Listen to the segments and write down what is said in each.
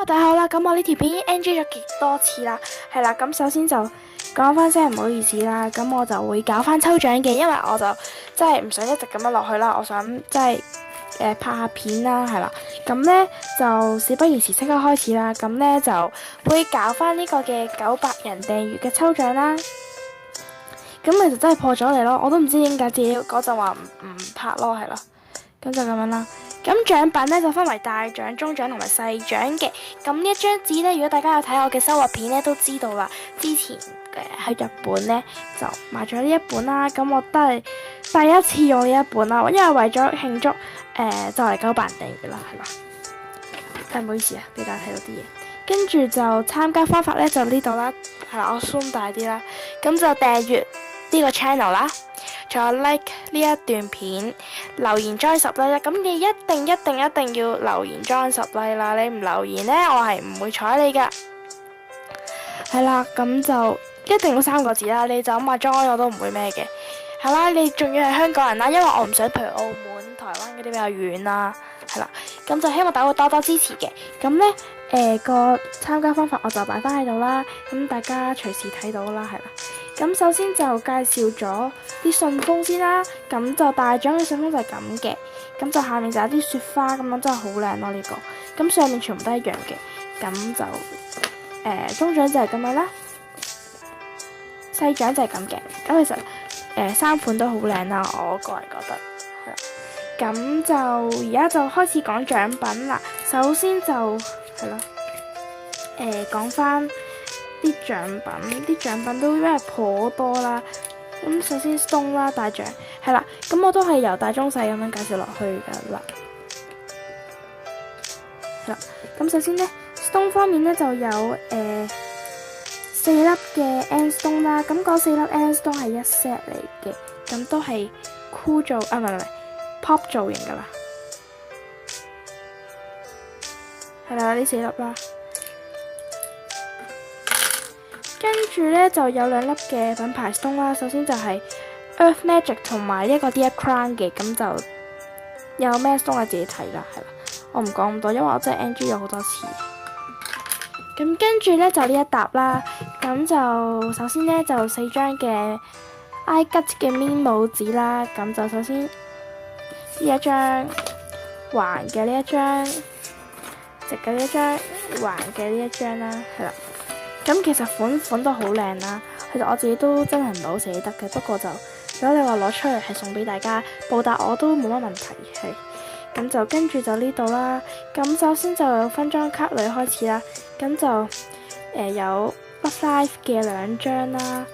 大家好啦，咁我呢條片已經 NG 咗極多次啦，係啦，咁首先就講翻聲唔好意思啦，咁我就會搞翻抽獎嘅，因為我就真係唔想一直咁樣落去啦，我想即係拍下片啦，係啦，咁呢就事不宜遲，即刻開始啦，咁呢就會搞翻呢個嘅900人訂閱嘅抽獎啦，咁其實真係破咗嚟咯，我都唔知點解自己嗰陣話唔拍咯，係啦，咁就咁樣啦。咁獎品咧就分為大獎、中獎同埋細獎嘅。咁呢一張紙咧，如果大家有睇我嘅收穫片咧，都知道啦。之前喺日本咧就買咗呢一本啦。咁我都係第一次用呢一本啦，因為為咗慶祝就嚟900人訂閱啦，係啦。唔好意思啊，俾大家睇到啲嘢。跟住就參加方法咧就呢度啦，係啦，我 zoom 大啲啦。咁就訂閱呢個 channel 啦。仲有 like 呢一段片，留言 join 10 like 啦，咁你一定要留言 join 10 like 啦，你唔留言呢，我係唔會睬你噶。係啦，咁就一定要3個字啦，你就咁話 join 我都唔會咩嘅。係啦，你仲要係香港人啦，因為我唔想譬如澳門、台灣嗰啲比較遠啦。係啦，咁就希望大家會多多支持嘅。咁呢，個參加方法我就擺翻喺度啦，咁大家隨時睇到啦，係啦。咁首先就介紹咗啲信封先啦，咁就大獎嘅信封就係咁嘅，咁就下面就有啲雪花咁樣，真係好靚咯呢個，咁上面全部都一樣嘅，咁就中獎就係咁樣啦，細獎就係咁嘅，咁其實3款都好靚啦，我個人覺得係啦，咁就而家就開始講獎品啦，首先就係咯，講翻啲獎品都因為頗多啦。咁首先 Stone 啦，大獎係啦，咁我都係由大中細咁樣介紹落去噶啦。係啦，咁首先呢 Stone 方面呢就有4粒嘅 End Stone 啦，咁嗰4粒 End Stone 係一 set 嚟嘅，咁都係酷造啊，唔係 Pop 造型噶啦。係啦，呢4粒啦。跟住呢就有2粒嘅品牌 Stone 啦，首先就係 Earth Magic 同埋一個 Dear Crown 嘅，咁就有咩 Stone 你自己睇啦，係啦，我唔講咁多，因為我真係 NG 咗好多次。咁跟住呢就呢一沓啦，咁就首先呢就4張嘅 iGut 嘅 memo 紙啦，咁就首先呢一張橫嘅呢一張，直嘅呢一張，橫嘅呢一張啦，係啦。咁其實款都好靚啦，其實我自己都真係唔係好捨得嘅，不過就如果你話攞出嚟係送俾大家報答我都冇乜問題，係。咁就跟住就呢度啦，咁首先就分裝卡類開始啦，咁就有 Love Life 嘅2張啦，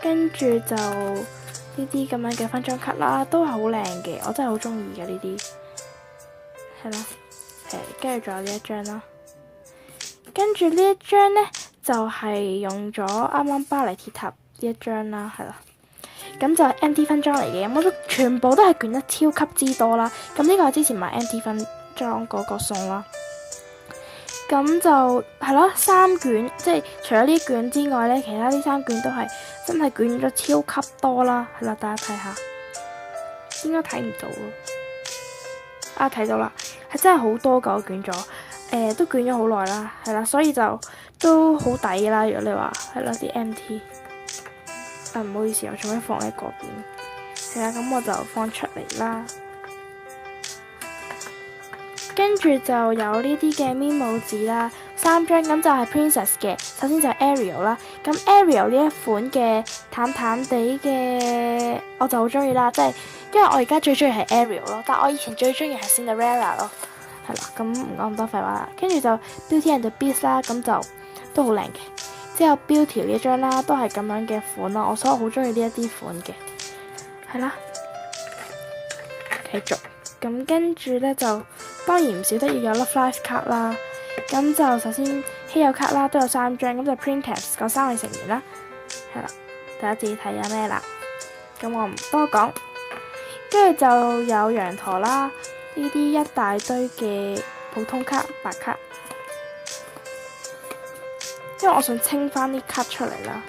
跟住就呢啲咁樣嘅分裝卡啦，都係好靚嘅，我真係好中意嘅呢啲，係啦，跟住仲有呢一張啦，跟住呢一張呢。就係用咗啱啱巴黎鐵塔呢一張啦，係啦，咁就係 MT 分裝嚟嘅，咁我都全部都係捲得超級之多啦。咁呢個係之前買 MT 分裝嗰個送啦，咁就係咯3卷，即係除咗呢卷之外呢，其他呢3卷都係真係捲咗超級多啦，係啦，大家睇下，應該睇唔到咯，啊睇到啦，係真係好多㗎，我捲咗。都捲咗好耐啦，係啦，所以就都好抵啦。如果你話係啦啲 MT，唔好意思，我做咩放喺嗰邊？係啦，咁我就放出嚟啦。跟住就有呢啲嘅 memo 紙啦，3張，咁就係 Princess 嘅。首先就係 Ariel 啦，咁 Ariel 呢一款嘅淡淡地嘅，我就好中意啦，即係因為我而家最中意係 Ariel 咯，但我以前最中意係 Cinderella 咯。係啦，咁唔講咁多廢話啦，跟住就 Beauty and the Beast 啦，咁就都好靚嘅。之後 Beauty 呢張啦，都係咁樣嘅款咯，所以我好中意呢一啲款嘅。係啦，繼續，咁跟住呢，就當然唔少得要有 Love Life 卡啦，咁就首先稀有卡啦，都有3張，咁就 Princess 嗰3位成員啦，係啦，大家自己睇下咩啦，咁我唔多講，跟住就有羊駝啦。呢啲一大堆嘅普通卡、白卡，因為我想清翻啲卡出嚟啦，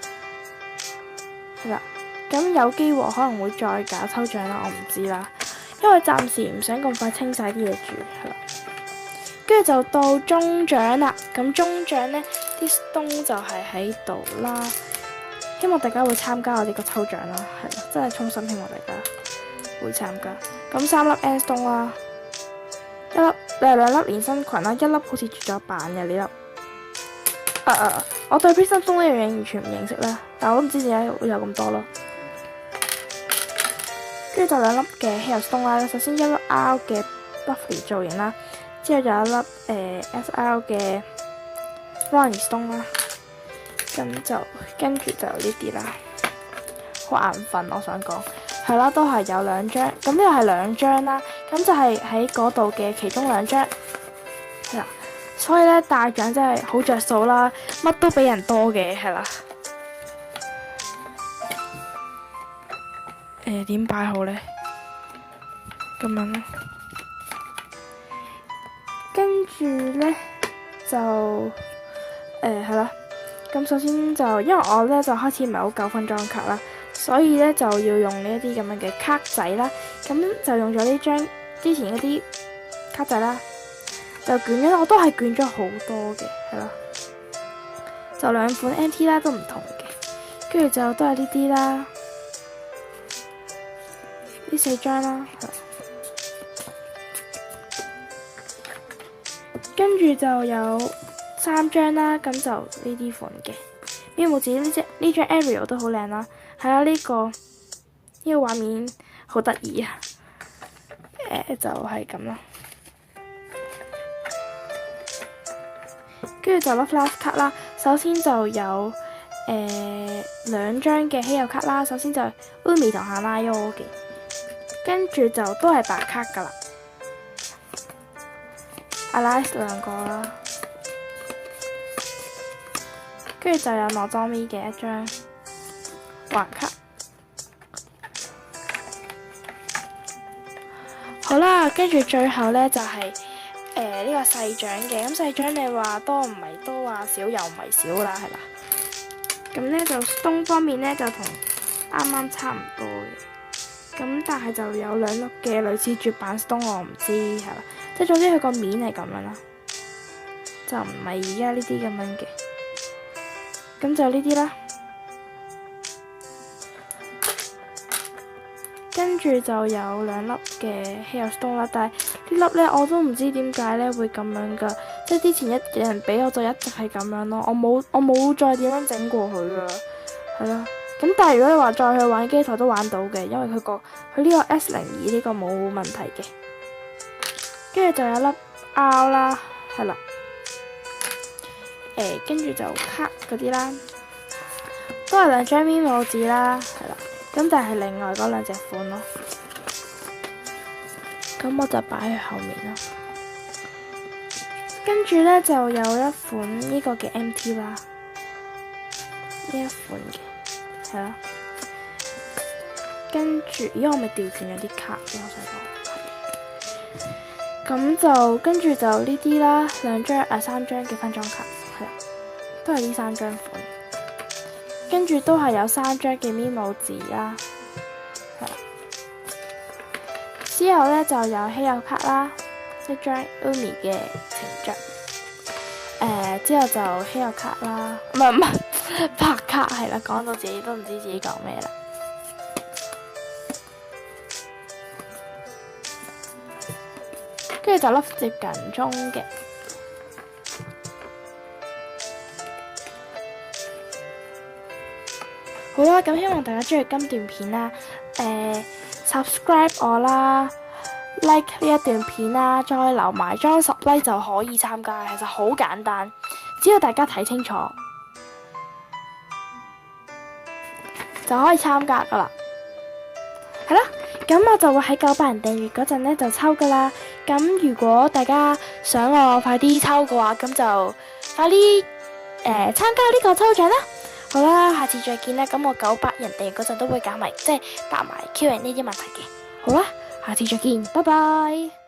係啦，咁有機會可能會再搞抽獎啦，我唔知啦，因為暫時唔想咁快清晒啲嘢住，係啦，跟住就到中獎啦。咁中獎呢啲 stone 就係喺度啦。希望大家會參加我哋個抽獎啦，係啦，真係衷心希望大家會參加。咁3粒 end stone 啦，2粒連身裙啦，1粒好似絕咗版嘅呢粒。我對 Prism stone 呢樣嘢完全唔認識啦，但我都唔知點解會有咁多咯。跟住就2粒嘅稀有 stone 啦，首先1粒 R 嘅 Buffy 造型啦，之後有1粒SR 嘅 Ronnie stone 啦，咁就跟住就呢啲啦。好眼瞓，我想講係啦，都係有2張，咁呢個係2張啦，咁就係喺嗰度嘅其中2張係啦。所以咧大獎真係好着數啦，乜都比人多嘅係啦。點擺好呢？咁樣啦，跟住呢，就係啦。咁首先就因為我呢就開始唔係好夠分裝卡啦，所以呢就要用呢一啲咁樣嘅卡仔啦。咁就用咗呢張之前嗰啲卡仔啦。就捲咗，我都係捲咗好多嘅，係啦，就2款 NT 啦，都唔同嘅，跟住就都係呢啲啦，呢4張啦，跟住就有3張啦，咁就呢啲款嘅，喵冇子呢張 Ariel 都好靚啦，係啦，呢個畫面好得意啊，就係咁啦。跟住就粒 last 卡啦，首先就有2張嘅稀有卡啦，首先就 Umi 同夏拉優嘅，跟住就都係白卡噶啦 ，Alice 2個啦，跟住就有羅裝咪嘅1張橫卡，好啦，跟住最後呢就係、呢個細獎嘅，咁細獎你話多唔係多，話少又唔係少啦，係啦。咁呢就 stone 方面呢就同啱啱差唔多嘅，咁但係就有2粒嘅類似絕版 stone， 我唔知係啦，即係總之佢個面係咁樣啦，就唔係而家呢啲咁樣嘅，咁就呢啲啦。跟住就有2粒嘅稀有 stone 啦，但係呢粒呢我都唔知點解呢會咁樣噶，即係之前有人俾我就一直係咁樣咯，我冇再點樣整過佢噶，係啦。咁但係如果你話再去玩機台都玩到嘅，因為佢呢個 S02呢個冇問題嘅。跟住就有粒 R 啦，係啦，跟住就卡嗰啲啦，都係2張咪帽子啦，係啦。咁但係另外嗰2隻款咯，咁我就擺喺後面啦。跟住呢，就有一款呢個嘅 MT 啦，呢一款嘅係啦。跟住，咦我咪調轉咗啲卡嘅，我想講。咁就跟住就呢啲啦，3張嘅分裝卡，係啦，都係呢3張款。跟住都係有3張嘅咪帽子啦，係啦。之後呢，就有稀有卡啦，1張 Umi 嘅情著，之後就稀有卡啦，唔係白卡係啦，講到自己都唔知自己講咩啦。跟住就粒接近中嘅。好啦，咁希望大家中意今段片啦，subscribe 我啦 ，like 呢一段片啦，再留埋裝10 like 就可以參加，其實好簡單，只要大家睇清楚就可以參加噶啦。係啦，咁我就會喺900人訂閱嗰陣呢就抽噶啦。咁如果大家想我快啲抽嘅話，咁就快啲參加呢個抽獎啦。好啦，下次再見啦。咁我900人訂閱嗰陣都會搞埋，即係答埋 Q&A 呢啲問題嘅。好啦，下次再見，拜拜。